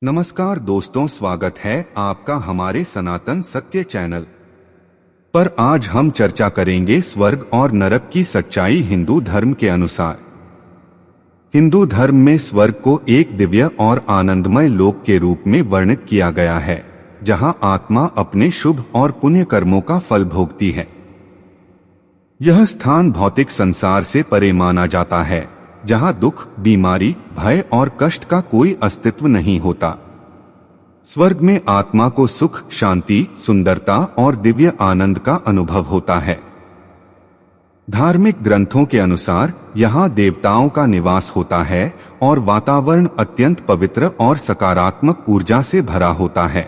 नमस्कार दोस्तों, स्वागत है आपका हमारे सनातन सत्य चैनल पर। आज हम चर्चा करेंगे स्वर्ग और नरक की सच्चाई हिंदू धर्म के अनुसार। हिंदू धर्म में स्वर्ग को एक दिव्य और आनंदमय लोक के रूप में वर्णित किया गया है, जहां आत्मा अपने शुभ और पुण्य कर्मों का फल भोगती है। यह स्थान भौतिक संसार से परे माना जाता है, जहां दुख, बीमारी, भय और कष्ट का कोई अस्तित्व नहीं होता। स्वर्ग में आत्मा को सुख, शांति, सुंदरता और दिव्य आनंद का अनुभव होता है। धार्मिक ग्रंथों के अनुसार यहाँ देवताओं का निवास होता है और वातावरण अत्यंत पवित्र और सकारात्मक ऊर्जा से भरा होता है।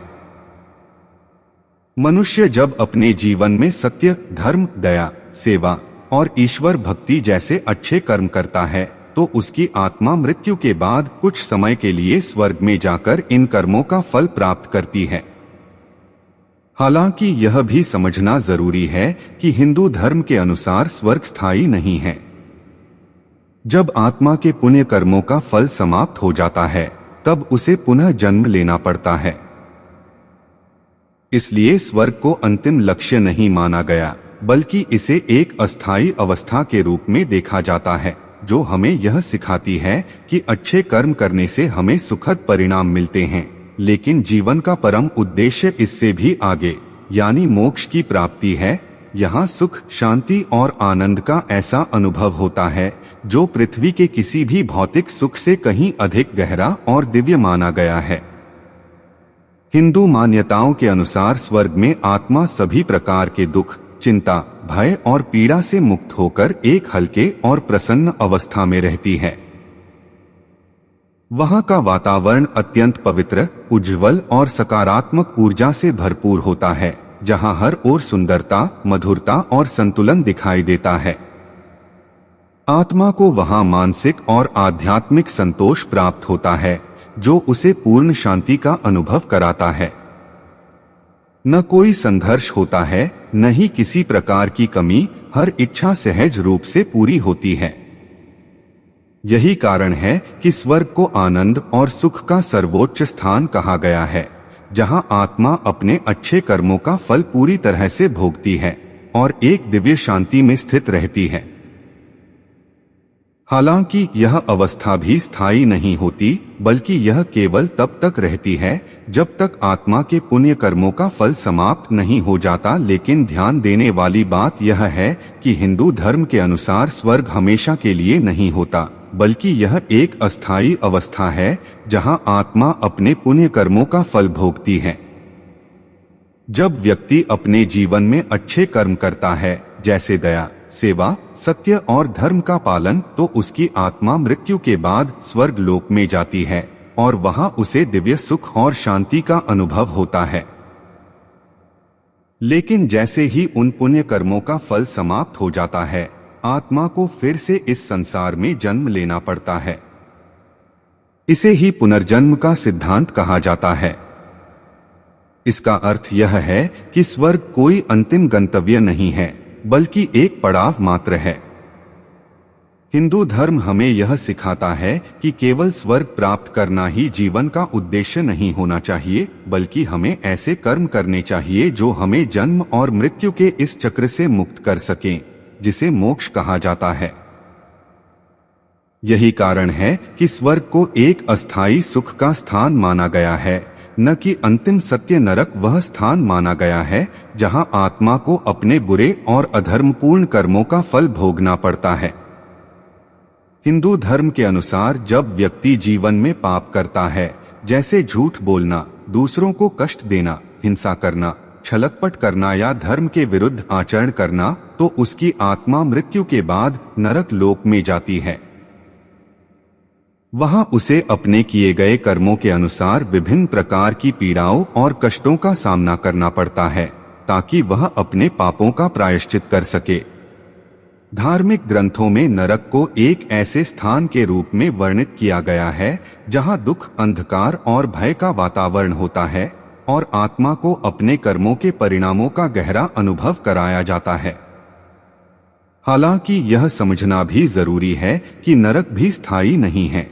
मनुष्य जब अपने जीवन में सत्य, धर्म, दया, सेवा और ईश्वर भक्ति जैसे अच्छे कर्म करता है, तो उसकी आत्मा मृत्यु के बाद कुछ समय के लिए स्वर्ग में जाकर इन कर्मों का फल प्राप्त करती है। हालांकि यह भी समझना जरूरी है कि हिंदू धर्म के अनुसार स्वर्ग स्थायी नहीं है। जब आत्मा के पुण्य कर्मों का फल समाप्त हो जाता है, तब उसे पुनः जन्म लेना पड़ता है। इसलिए स्वर्ग को अंतिम लक्ष्य नहीं माना गया, बल्कि इसे एक अस्थायी अवस्था के रूप में देखा जाता है, जो हमें यह सिखाती है कि अच्छे कर्म करने से हमें सुखद परिणाम मिलते हैं, लेकिन जीवन का परम उद्देश्य इससे भी आगे, यानी मोक्ष की प्राप्ति है। यहाँ सुख, शांति और आनंद का ऐसा अनुभव होता है जो पृथ्वी के किसी भी भौतिक सुख से कहीं अधिक गहरा और दिव्य माना गया है। हिंदू मान्यताओं के अनुसार स्वर्ग में आत्मा सभी प्रकार के दुख, चिंता, भय और पीड़ा से मुक्त होकर एक हल्के और प्रसन्न अवस्था में रहती है। वहां का वातावरण अत्यंत पवित्र, उज्ज्वल और सकारात्मक ऊर्जा से भरपूर होता है, जहां हर ओर सुंदरता, मधुरता और संतुलन दिखाई देता है। आत्मा को वहां मानसिक और आध्यात्मिक संतोष प्राप्त होता है, जो उसे पूर्ण शांति का अनुभव कराता है। न कोई संघर्ष होता है, न ही किसी प्रकार की कमी, हर इच्छा सहज रूप से पूरी होती है। यही कारण है कि स्वर्ग को आनंद और सुख का सर्वोच्च स्थान कहा गया है, जहां आत्मा अपने अच्छे कर्मों का फल पूरी तरह से भोगती है और एक दिव्य शांति में स्थित रहती है। हालांकि यह अवस्था भी स्थायी नहीं होती, बल्कि यह केवल तब तक रहती है जब तक आत्मा के पुण्य कर्मों का फल समाप्त नहीं हो जाता। लेकिन ध्यान देने वाली बात यह है कि हिंदू धर्म के अनुसार स्वर्ग हमेशा के लिए नहीं होता, बल्कि यह एक अस्थायी अवस्था है जहां आत्मा अपने पुण्य कर्मों का फल भोगती है। जब व्यक्ति अपने जीवन में अच्छे कर्म करता है, जैसे दया, सेवा, सत्य और धर्म का पालन, तो उसकी आत्मा मृत्यु के बाद स्वर्ग लोक में जाती है और वहां उसे दिव्य सुख और शांति का अनुभव होता है। लेकिन जैसे ही उन पुण्य कर्मों का फल समाप्त हो जाता है, आत्मा को फिर से इस संसार में जन्म लेना पड़ता है। इसे ही पुनर्जन्म का सिद्धांत कहा जाता है। इसका अर्थ यह है कि स्वर्ग कोई अंतिम गंतव्य नहीं है, बल्कि एक पड़ाव मात्र है। हिंदू धर्म हमें यह सिखाता है कि केवल स्वर्ग प्राप्त करना ही जीवन का उद्देश्य नहीं होना चाहिए, बल्कि हमें ऐसे कर्म करने चाहिए जो हमें जन्म और मृत्यु के इस चक्र से मुक्त कर सकें, जिसे मोक्ष कहा जाता है। यही कारण है कि स्वर्ग को एक अस्थायी सुख का स्थान माना गया है, न कि अंतिम सत्य नरक वह स्थान माना गया है जहां आत्मा को अपने बुरे और अधर्मपूर्ण कर्मों का फल भोगना पड़ता है। हिंदू धर्म के अनुसार जब व्यक्ति जीवन में पाप करता है, जैसे झूठ बोलना, दूसरों को कष्ट देना, हिंसा करना, छलकपट करना या धर्म के विरुद्ध आचरण करना, तो उसकी आत्मा मृत्यु के बाद नरक लोक में जाती है। वहां उसे अपने किए गए कर्मों के अनुसार विभिन्न प्रकार की पीड़ाओं और कष्टों का सामना करना पड़ता है, ताकि वह अपने पापों का प्रायश्चित कर सके। धार्मिक ग्रंथों में नरक को एक ऐसे स्थान के रूप में वर्णित किया गया है जहां दुख, अंधकार और भय का वातावरण होता है और आत्मा को अपने कर्मों के परिणामों का गहरा अनुभव कराया जाता है। हालांकि यह समझना भी जरूरी है कि नरक भी स्थायी नहीं है।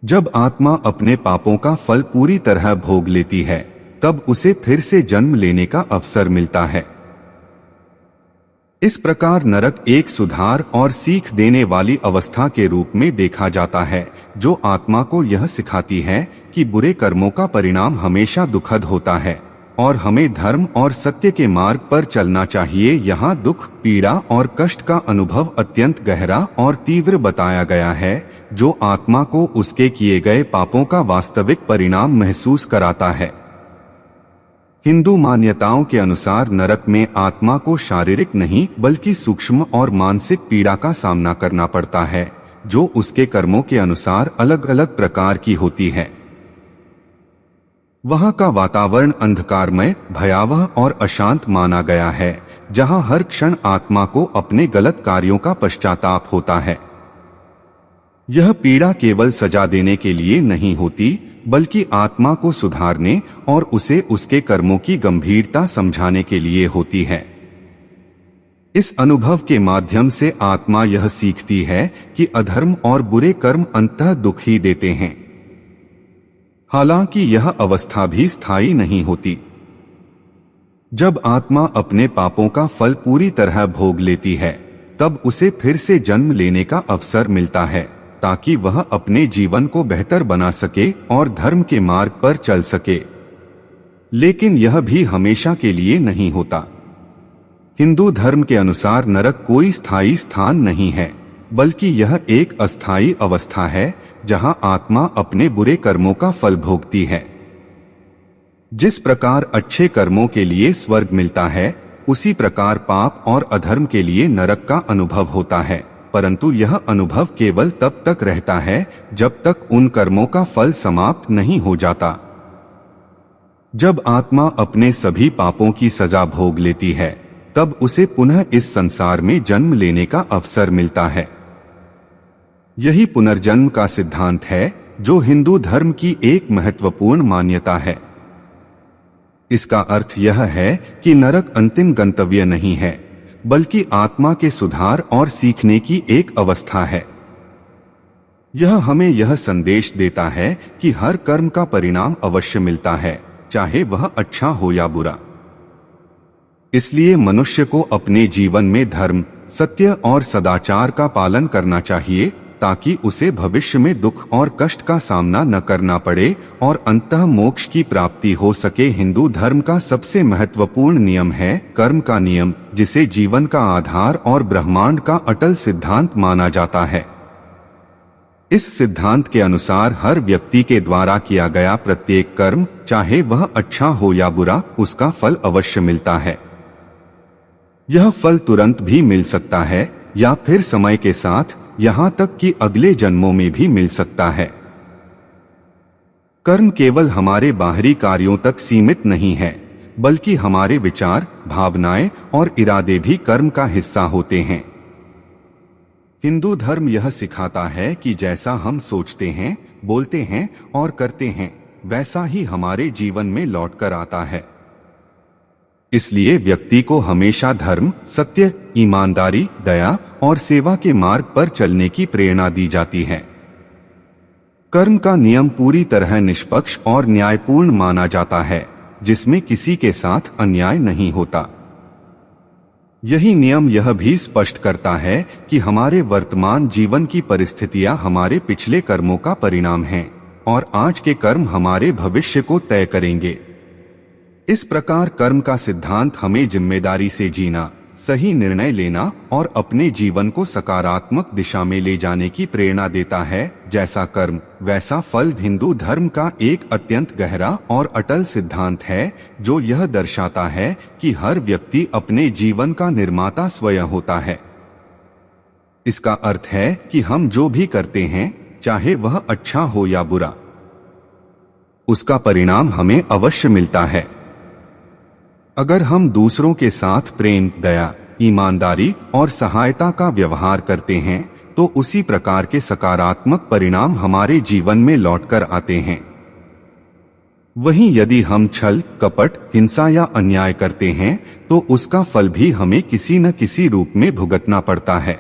जब आत्मा अपने पापों का फल पूरी तरह भोग लेती है, तब उसे फिर से जन्म लेने का अवसर मिलता है। इस प्रकार नरक एक सुधार और सीख देने वाली अवस्था के रूप में देखा जाता है, जो आत्मा को यह सिखाती है कि बुरे कर्मों का परिणाम हमेशा दुखद होता है और हमें धर्म और सत्य के मार्ग पर चलना चाहिए। यहाँ दुख, पीड़ा और कष्ट का अनुभव अत्यंत गहरा और तीव्र बताया गया है, जो आत्मा को उसके किए गए पापों का वास्तविक परिणाम महसूस कराता है। हिंदू मान्यताओं के अनुसार नरक में आत्मा को शारीरिक नहीं बल्कि सूक्ष्म और मानसिक पीड़ा का सामना करना पड़ता है, जो उसके कर्मों के अनुसार अलग अलग प्रकार की होती है। वहाँ का वातावरण अंधकारमय, भयावह और अशांत माना गया है, जहाँ हर क्षण आत्मा को अपने गलत कार्यों का पश्चाताप होता है। यह पीड़ा केवल सजा देने के लिए नहीं होती, बल्कि आत्मा को सुधारने और उसे उसके कर्मों की गंभीरता समझाने के लिए होती है। इस अनुभव के माध्यम से आत्मा यह सीखती है कि अधर्म और बुरे कर्म अंततः दुख ही देते हैं। हालांकि यह अवस्था भी स्थायी नहीं होती। जब आत्मा अपने पापों का फल पूरी तरह भोग लेती है, तब उसे फिर से जन्म लेने का अवसर मिलता है, ताकि वह अपने जीवन को बेहतर बना सके और धर्म के मार्ग पर चल सके। लेकिन यह भी हमेशा के लिए नहीं होता। हिंदू धर्म के अनुसार नरक कोई स्थायी स्थान नहीं है, बल्कि यह एक अस्थायी अवस्था है, जहां आत्मा अपने बुरे कर्मों का फल भोगती है। जिस प्रकार अच्छे कर्मों के लिए स्वर्ग मिलता है, उसी प्रकार पाप और अधर्म के लिए नरक का अनुभव होता है, परंतु यह अनुभव केवल तब तक रहता है जब तक उन कर्मों का फल समाप्त नहीं हो जाता। जब आत्मा अपने सभी पापों की सजा भोग लेती है, तब उसे पुनः इस संसार में जन्म लेने का अवसर मिलता है। यही पुनर्जन्म का सिद्धांत है, जो हिंदू धर्म की एक महत्वपूर्ण मान्यता है। इसका अर्थ यह है कि नरक अंतिम गंतव्य नहीं है, बल्कि आत्मा के सुधार और सीखने की एक अवस्था है। यह हमें यह संदेश देता है कि हर कर्म का परिणाम अवश्य मिलता है, चाहे वह अच्छा हो या बुरा। इसलिए मनुष्य को अपने जीवन में धर्म, सत्य और सदाचार का पालन करना चाहिए, ताकि उसे भविष्य में दुख और कष्ट का सामना न करना पड़े और अंततः मोक्ष की प्राप्ति हो सके। हिंदू धर्म का सबसे महत्वपूर्ण नियम है कर्म का नियम, जिसे जीवन का आधार और ब्रह्मांड का अटल सिद्धांत माना जाता है। इस सिद्धांत के अनुसार हर व्यक्ति के द्वारा किया गया प्रत्येक कर्म, चाहे वह अच्छा हो या बुरा, उसका फल अवश्य मिलता है। यह फल तुरंत भी मिल सकता है या फिर समय के साथ, यहाँ तक कि अगले जन्मों में भी मिल सकता है। कर्म केवल हमारे बाहरी कार्यों तक सीमित नहीं है, बल्कि हमारे विचार, भावनाएं और इरादे भी कर्म का हिस्सा होते हैं। हिंदू धर्म यह सिखाता है कि जैसा हम सोचते हैं, बोलते हैं और करते हैं, वैसा ही हमारे जीवन में लौटकर आता है। इसलिए व्यक्ति को हमेशा धर्म, सत्य, ईमानदारी, दया और सेवा के मार्ग पर चलने की प्रेरणा दी जाती है। कर्म का नियम पूरी तरह निष्पक्ष और न्यायपूर्ण माना जाता है, जिसमें किसी के साथ अन्याय नहीं होता। यही नियम यह भी स्पष्ट करता है कि हमारे वर्तमान जीवन की परिस्थितियां हमारे पिछले कर्मों का परिणाम हैं और आज के कर्म हमारे भविष्य को तय करेंगे। इस प्रकार कर्म का सिद्धांत हमें जिम्मेदारी से जीना, सही निर्णय लेना और अपने जीवन को सकारात्मक दिशा में ले जाने की प्रेरणा देता है। जैसा कर्म वैसा फल हिंदू धर्म का एक अत्यंत गहरा और अटल सिद्धांत है, जो यह दर्शाता है कि हर व्यक्ति अपने जीवन का निर्माता स्वयं होता है। इसका अर्थ है कि हम जो भी करते हैं, चाहे वह अच्छा हो या बुरा, उसका परिणाम हमें अवश्य मिलता है। अगर हम दूसरों के साथ प्रेम, दया, ईमानदारी और सहायता का व्यवहार करते हैं, तो उसी प्रकार के सकारात्मक परिणाम हमारे जीवन में लौटकर आते हैं। वहीं यदि हम छल, कपट, हिंसा या अन्याय करते हैं, तो उसका फल भी हमें किसी न किसी रूप में भुगतना पड़ता है।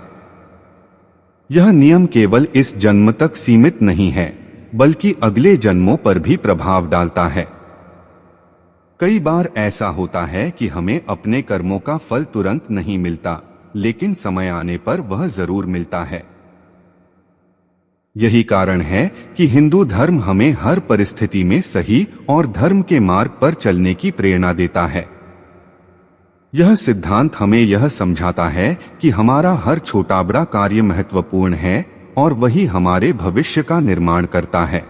यह नियम केवल इस जन्म तक सीमित नहीं है, बल्कि अगले जन्मों पर भी प्रभाव डालता है। कई बार ऐसा होता है कि हमें अपने कर्मों का फल तुरंत नहीं मिलता, लेकिन समय आने पर वह जरूर मिलता है। यही कारण है कि हिंदू धर्म हमें हर परिस्थिति में सही और धर्म के मार्ग पर चलने की प्रेरणा देता है। यह सिद्धांत हमें यह समझाता है कि हमारा हर छोटा बड़ा कार्य महत्वपूर्ण है और वही हमारे भविष्य का निर्माण करता है।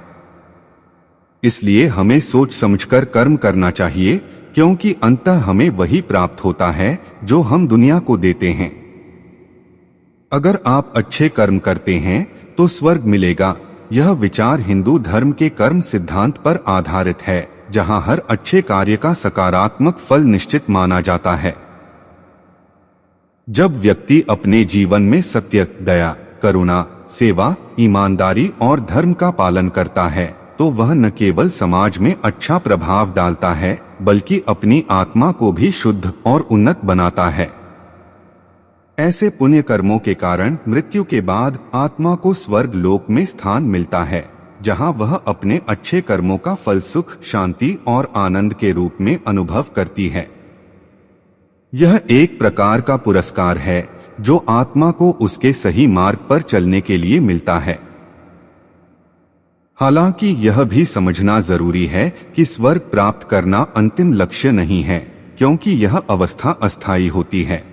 इसलिए हमें सोच समझकर कर्म करना चाहिए, क्योंकि अंततः हमें वही प्राप्त होता है जो हम दुनिया को देते हैं। अगर आप अच्छे कर्म करते हैं तो स्वर्ग मिलेगा। यह विचार हिंदू धर्म के कर्म सिद्धांत पर आधारित है, जहां हर अच्छे कार्य का सकारात्मक फल निश्चित माना जाता है। जब व्यक्ति अपने जीवन में सत्य, दया, करुणा, सेवा, ईमानदारी और धर्म का पालन करता है, तो वह न केवल समाज में अच्छा प्रभाव डालता है, बल्कि अपनी आत्मा को भी शुद्ध और उन्नत बनाता है। ऐसे पुण्य कर्मों के कारण मृत्यु के बाद आत्मा को स्वर्ग लोक में स्थान मिलता है, जहां वह अपने अच्छे कर्मों का फल सुख, शांति और आनंद के रूप में अनुभव करती है। यह एक प्रकार का पुरस्कार है जो आत्मा को उसके सही मार्ग पर चलने के लिए मिलता है। हालांकि यह भी समझना जरूरी है कि स्वर्ग प्राप्त करना अंतिम लक्ष्य नहीं है, क्योंकि यह अवस्था अस्थायी होती है।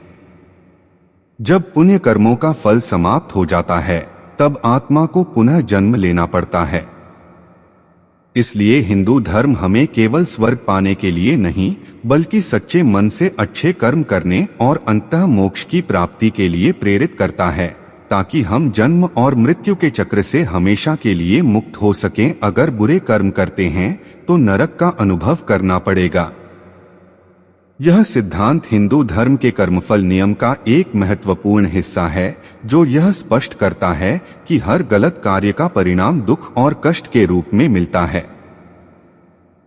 जब पुण्य कर्मों का फल समाप्त हो जाता है, तब आत्मा को पुनः जन्म लेना पड़ता है। इसलिए हिंदू धर्म हमें केवल स्वर्ग पाने के लिए नहीं, बल्कि सच्चे मन से अच्छे कर्म करने और अंततः मोक्ष की प्राप्ति के लिए प्रेरित करता है, ताकि हम जन्म और मृत्यु के चक्र से हमेशा के लिए मुक्त हो सकें। अगर बुरे कर्म करते हैं तो नरक का अनुभव करना पड़ेगा। यह सिद्धांत हिंदू धर्म के कर्मफल नियम का एक महत्वपूर्ण हिस्सा है, जो यह स्पष्ट करता है कि हर गलत कार्य का परिणाम दुख और कष्ट के रूप में मिलता है।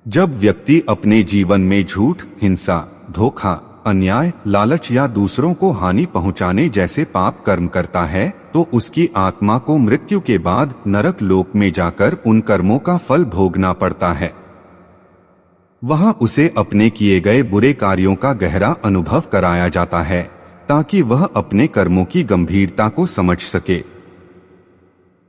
जब व्यक्ति अपने जीवन में झूठ, हिंसा, धोखा, अन्याय, लालच या दूसरों को हानि पहुंचाने जैसे पाप कर्म करता है, तो उसकी आत्मा को मृत्यु के बाद नरक लोक में जाकर उन कर्मों का फल भोगना पड़ता है। वहां उसे अपने किए गए बुरे कार्यों का गहरा अनुभव कराया जाता है, ताकि वह अपने कर्मों की गंभीरता को समझ सके।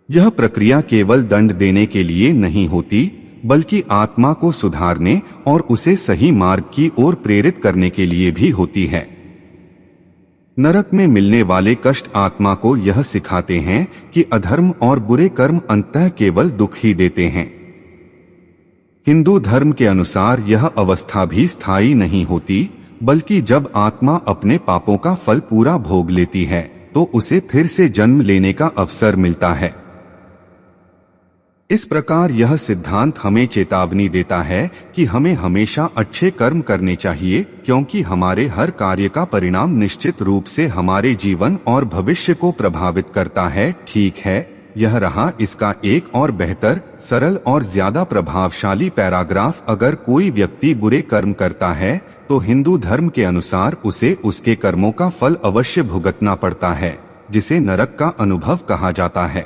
यह प्रक्रिया केवल दंड देने के लिए नहीं होती, बल्कि आत्मा को सुधारने और उसे सही मार्ग की ओर प्रेरित करने के लिए भी होती है। नरक में मिलने वाले कष्ट आत्मा को यह सिखाते हैं कि अधर्म और बुरे कर्म अंततः केवल दुख ही देते हैं। हिंदू धर्म के अनुसार यह अवस्था भी स्थायी नहीं होती, बल्कि जब आत्मा अपने पापों का फल पूरा भोग लेती है, तो उसे फिर से जन्म लेने का अवसर मिलता है। इस प्रकार यह सिद्धांत हमें चेतावनी देता है कि हमें हमेशा अच्छे कर्म करने चाहिए, क्योंकि हमारे हर कार्य का परिणाम निश्चित रूप से हमारे जीवन और भविष्य को प्रभावित करता है। ठीक है, यह रहा इसका एक और बेहतर, सरल और ज्यादा प्रभावशाली पैराग्राफ। अगर कोई व्यक्ति बुरे कर्म करता है, तो हिंदू धर्म के अनुसार उसे उसके कर्मों का फल अवश्य भुगतना पड़ता है, जिसे नरक का अनुभव कहा जाता है।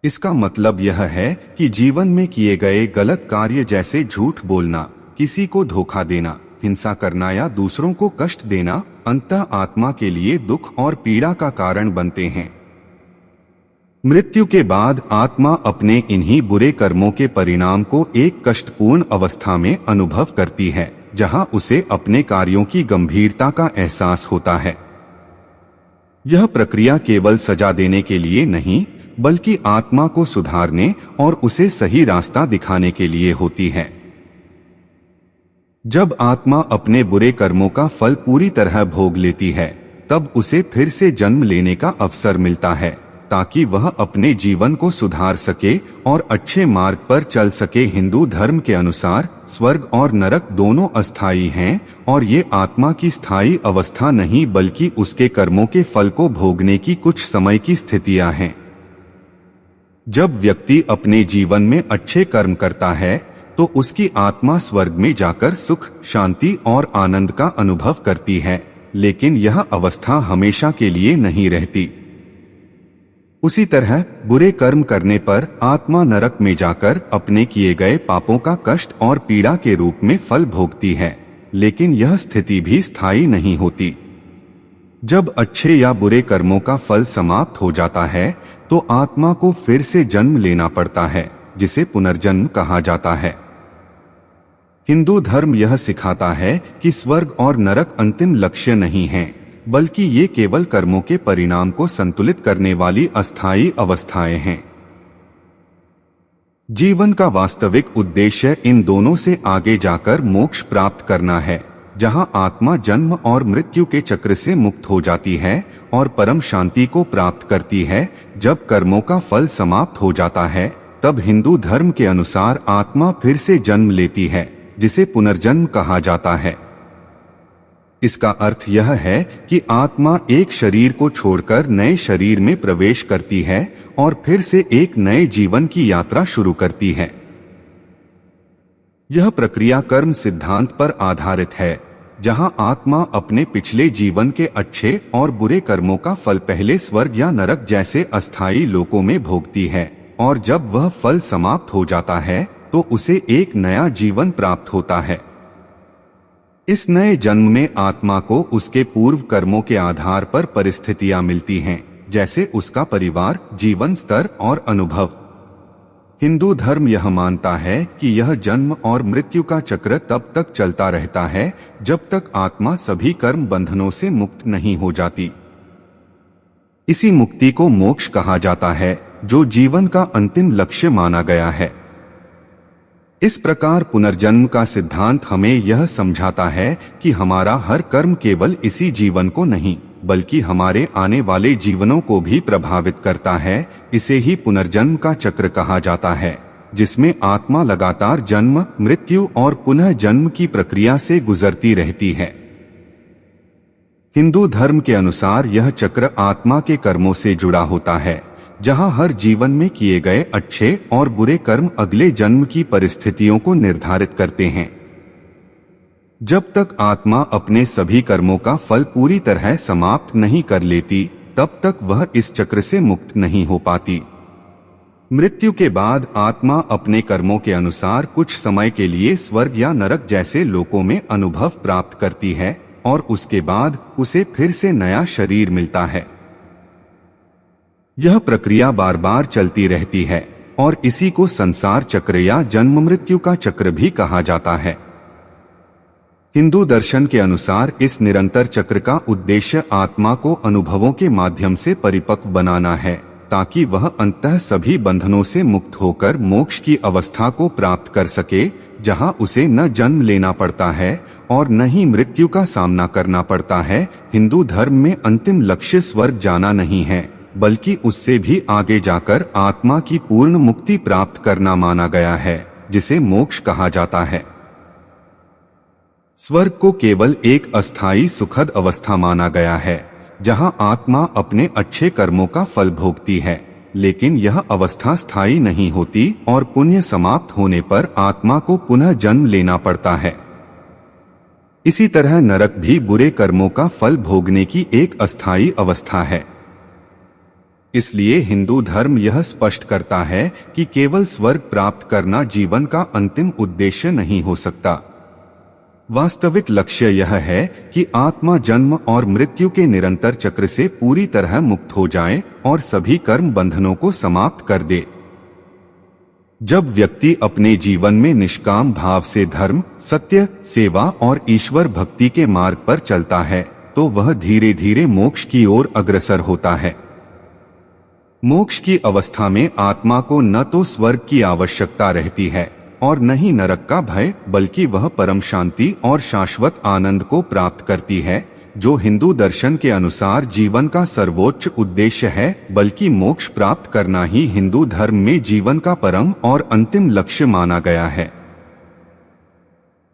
इसका मतलब यह है कि जीवन में किए गए गलत कार्य जैसे झूठ बोलना, किसी को धोखा देना, हिंसा करना या दूसरों को कष्ट देना अंततः आत्मा के लिए दुख और पीड़ा का कारण बनते हैं। मृत्यु के बाद आत्मा अपने इन्हीं बुरे कर्मों के परिणाम को एक कष्टपूर्ण अवस्था में अनुभव करती है, जहां उसे अपने कार्यों की गंभीरता का एहसास होता है। यह प्रक्रिया केवल सजा देने के लिए नहीं, बल्कि आत्मा को सुधारने और उसे सही रास्ता दिखाने के लिए होती है। जब आत्मा अपने बुरे कर्मों का फल पूरी तरह भोग लेती है, तब उसे फिर से जन्म लेने का अवसर मिलता है, ताकि वह अपने जीवन को सुधार सके और अच्छे मार्ग पर चल सके। हिंदू धर्म के अनुसार स्वर्ग और नरक दोनों अस्थायी हैं, और ये आत्मा की स्थायी अवस्था नहीं, बल्कि उसके कर्मों के फल को भोगने की कुछ समय की स्थितियां हैं। जब व्यक्ति अपने जीवन में अच्छे कर्म करता है, तो उसकी आत्मा स्वर्ग में जाकर सुख, शांति और आनंद का अनुभव करती है, लेकिन यह अवस्था हमेशा के लिए नहीं रहती। उसी तरह बुरे कर्म करने पर आत्मा नरक में जाकर अपने किए गए पापों का कष्ट और पीड़ा के रूप में फल भोगती है, लेकिन यह स्थिति भी स्थायी नहीं होती। जब अच्छे या बुरे कर्मों का फल समाप्त हो जाता है तो आत्मा को फिर से जन्म लेना पड़ता है, जिसे पुनर्जन्म कहा जाता है। हिंदू धर्म यह सिखाता है कि स्वर्ग और नरक अंतिम लक्ष्य नहीं है, बल्कि ये केवल कर्मों के परिणाम को संतुलित करने वाली अस्थायी अवस्थाएं हैं। जीवन का वास्तविक उद्देश्य इन दोनों से आगे जाकर मोक्ष प्राप्त करना है, जहां आत्मा जन्म और मृत्यु के चक्र से मुक्त हो जाती है और परम शांति को प्राप्त करती है। जब कर्मों का फल समाप्त हो जाता है तब हिंदू धर्म के अनुसार आत्मा फिर से जन्म लेती है, जिसे पुनर्जन्म कहा जाता है। इसका अर्थ यह है कि आत्मा एक शरीर को छोड़कर नए शरीर में प्रवेश करती है और फिर से एक नए जीवन की यात्रा शुरू करती है। यह प्रक्रिया कर्म सिद्धांत पर आधारित है, जहां आत्मा अपने पिछले जीवन के अच्छे और बुरे कर्मों का फल पहले स्वर्ग या नरक जैसे अस्थायी लोकों में भोगती है, और जब वह फल समाप्त हो जाता है तो उसे एक नया जीवन प्राप्त होता है। इस नए जन्म में आत्मा को उसके पूर्व कर्मों के आधार पर परिस्थितियां मिलती हैं, जैसे उसका परिवार, जीवन स्तर और अनुभव। हिंदू धर्म यह मानता है कि यह जन्म और मृत्यु का चक्र तब तक चलता रहता है जब तक आत्मा सभी कर्म बंधनों से मुक्त नहीं हो जाती। इसी मुक्ति को मोक्ष कहा जाता है, जो जीवन का अंतिम लक्ष्य माना गया है। इस प्रकार पुनर्जन्म का सिद्धांत हमें यह समझाता है कि हमारा हर कर्म केवल इसी जीवन को नहीं, बल्कि हमारे आने वाले जीवनों को भी प्रभावित करता है। इसे ही पुनर्जन्म का चक्र कहा जाता है, जिसमें आत्मा लगातार जन्म, मृत्यु और पुनः जन्म की प्रक्रिया से गुजरती रहती है। हिंदू धर्म के अनुसार यह चक्र आत्मा के कर्मों से जुड़ा होता है, जहां हर जीवन में किए गए अच्छे और बुरे कर्म अगले जन्म की परिस्थितियों को निर्धारित करते हैं। जब तक आत्मा अपने सभी कर्मों का फल पूरी तरह समाप्त नहीं कर लेती, तब तक वह इस चक्र से मुक्त नहीं हो पाती। मृत्यु के बाद आत्मा अपने कर्मों के अनुसार कुछ समय के लिए स्वर्ग या नरक जैसे लोकों में अनुभव प्राप्त करती है, और उसके बाद उसे फिर से नया शरीर मिलता है। यह प्रक्रिया बार बार चलती रहती है और इसी को संसार चक्र या जन्म मृत्यु का चक्र भी कहा जाता है। हिंदू दर्शन के अनुसार इस निरंतर चक्र का उद्देश्य आत्मा को अनुभवों के माध्यम से परिपक्व बनाना है, ताकि वह अंततः सभी बंधनों से मुक्त होकर मोक्ष की अवस्था को प्राप्त कर सके, जहां उसे न जन्म लेना पड़ता है और न ही मृत्यु का सामना करना पड़ता है। हिंदू धर्म में अंतिम लक्ष्य स्वर्ग जाना नहीं है, बल्कि उससे भी आगे जाकर आत्मा की पूर्ण मुक्ति प्राप्त करना माना गया है, जिसे मोक्ष कहा जाता है। स्वर्ग को केवल एक अस्थायी सुखद अवस्था माना गया है, जहां आत्मा अपने अच्छे कर्मों का फल भोगती है, लेकिन यह अवस्था स्थायी नहीं होती और पुण्य समाप्त होने पर आत्मा को पुनः जन्म लेना पड़ता है। इसी तरह नरक भी बुरे कर्मों का फल भोगने की एक अस्थायी अवस्था है। इसलिए हिंदू धर्म यह स्पष्ट करता है कि केवल स्वर्ग प्राप्त करना जीवन का अंतिम उद्देश्य नहीं हो सकता। वास्तविक लक्ष्य यह है कि आत्मा जन्म और मृत्यु के निरंतर चक्र से पूरी तरह मुक्त हो जाए और सभी कर्म बंधनों को समाप्त कर दे। जब व्यक्ति अपने जीवन में निष्काम भाव से धर्म, सत्य, सेवा और ईश्वर भक्ति के मार्ग पर चलता है, तो वह धीरे धीरे मोक्ष की ओर अग्रसर होता है। मोक्ष की अवस्था में आत्मा को न तो स्वर्ग की आवश्यकता रहती है और न ही नरक का भय, बल्कि वह परम शांति और शाश्वत आनंद को प्राप्त करती है, जो हिंदू दर्शन के अनुसार जीवन का सर्वोच्च उद्देश्य है। बल्कि मोक्ष प्राप्त करना ही हिंदू धर्म में जीवन का परम और अंतिम लक्ष्य माना गया है।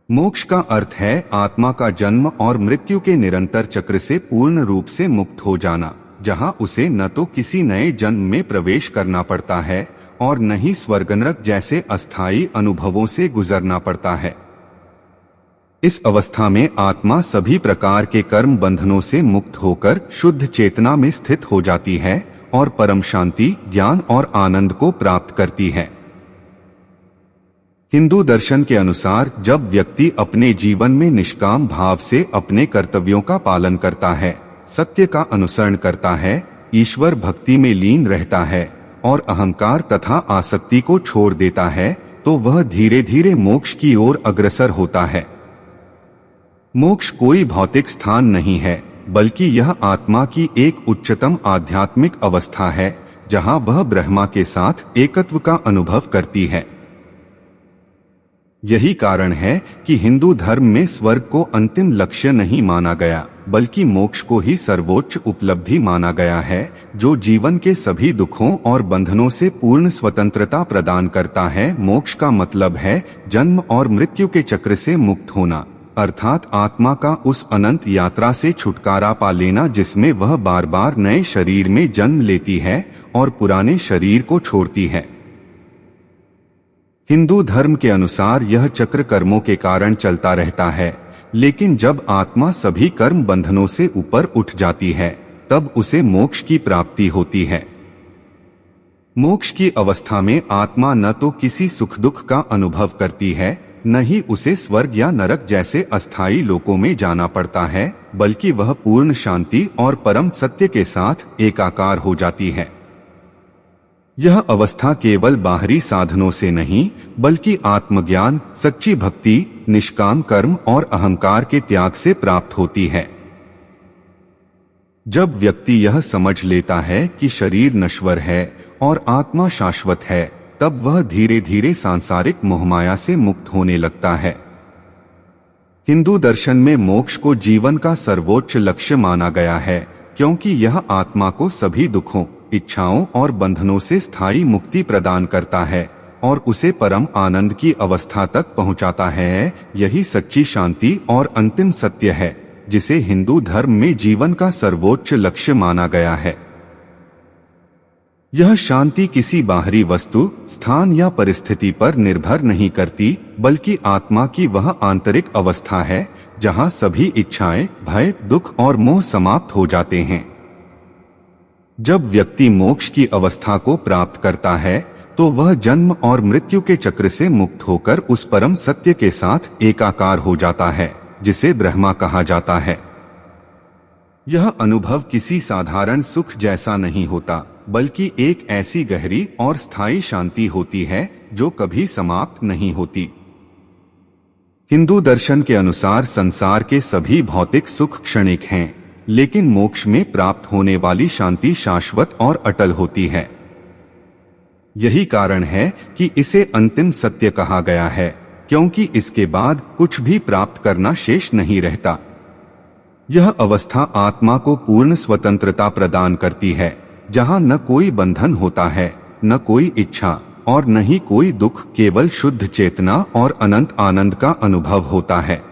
मोक्ष का अर्थ है आत्मा का जन्म और मृत्यु के निरंतर चक्र से पूर्ण रूप से मुक्त हो जाना, जहां उसे न तो किसी नए जन्म में प्रवेश करना पड़ता है और न ही स्वर्ग नरक जैसे अस्थायी अनुभवों से गुजरना पड़ता है। इस अवस्था में आत्मा सभी प्रकार के कर्म बंधनों से मुक्त होकर शुद्ध चेतना में स्थित हो जाती है और परम शांति, ज्ञान और आनंद को प्राप्त करती है। हिंदू दर्शन के अनुसार जब व्यक्ति अपने जीवन में निष्काम भाव से अपने कर्तव्यों का पालन करता है, सत्य का अनुसरण करता है, ईश्वर भक्ति में लीन रहता है और अहंकार तथा आसक्ति को छोड़ देता है, तो वह धीरे धीरे मोक्ष की ओर अग्रसर होता है। मोक्ष कोई भौतिक स्थान नहीं है, बल्कि यह आत्मा की एक उच्चतम आध्यात्मिक अवस्था है, जहां वह ब्रह्मा के साथ एकत्व का अनुभव करती है। यही कारण है कि हिंदू धर्म में स्वर्ग को अंतिम लक्ष्य नहीं माना गया, बल्कि मोक्ष को ही सर्वोच्च उपलब्धि माना गया है, जो जीवन के सभी दुखों और बंधनों से पूर्ण स्वतंत्रता प्रदान करता है। मोक्ष का मतलब है जन्म और मृत्यु के चक्र से मुक्त होना, अर्थात आत्मा का उस अनंत यात्रा से छुटकारा पा लेना जिसमें वह बार बार नए शरीर में जन्म लेती है और पुराने शरीर को छोड़ती है। हिंदू धर्म के अनुसार यह चक्र कर्मों के कारण चलता रहता है, लेकिन जब आत्मा सभी कर्म बंधनों से ऊपर उठ जाती है, तब उसे मोक्ष की प्राप्ति होती है। मोक्ष की अवस्था में आत्मा न तो किसी सुख दुख का अनुभव करती है, न ही उसे स्वर्ग या नरक जैसे अस्थायी लोकों में जाना पड़ता है, बल्कि वह पूर्ण शांति और परम सत्य के साथ एकाकार हो जाती है। यह अवस्था केवल बाहरी साधनों से नहीं, बल्कि आत्मज्ञान, सच्ची भक्ति, निष्काम कर्म और अहंकार के त्याग से प्राप्त होती है। जब व्यक्ति यह समझ लेता है कि शरीर नश्वर है और आत्मा शाश्वत है, तब वह धीरे धीरे सांसारिक मोहमाया से मुक्त होने लगता है। हिंदू दर्शन में मोक्ष को जीवन का सर्वोच्च लक्ष्य माना गया है, क्योंकि यह आत्मा को सभी दुखों, इच्छाओं और बंधनों से स्थायी मुक्ति प्रदान करता है और उसे परम आनंद की अवस्था तक पहुंचाता है। यही सच्ची शांति और अंतिम सत्य है, जिसे हिंदू धर्म में जीवन का सर्वोच्च लक्ष्य माना गया है। यह शांति किसी बाहरी वस्तु, स्थान या परिस्थिति पर निर्भर नहीं करती, बल्कि आत्मा की वह आंतरिक अवस्था है जहां सभी इच्छाएं, भय, दुख और मोह समाप्त हो जाते हैं। जब व्यक्ति मोक्ष की अवस्था को प्राप्त करता है, तो वह जन्म और मृत्यु के चक्र से मुक्त होकर उस परम सत्य के साथ एकाकार हो जाता है, जिसे ब्रह्मा कहा जाता है। यह अनुभव किसी साधारण सुख जैसा नहीं होता, बल्कि एक ऐसी गहरी और स्थायी शांति होती है जो कभी समाप्त नहीं होती। हिंदू दर्शन के अनुसार संसार के सभी भौतिक सुख क्षणिक हैं, लेकिन मोक्ष में प्राप्त होने वाली शांति शाश्वत और अटल होती है। यही कारण है कि इसे अंतिम सत्य कहा गया है, क्योंकि इसके बाद कुछ भी प्राप्त करना शेष नहीं रहता। यह अवस्था आत्मा को पूर्ण स्वतंत्रता प्रदान करती है, जहां न कोई बंधन होता है, न कोई इच्छा और न ही कोई दुख, केवल शुद्ध चेतना और अनंत आनंद का अनुभव होता है।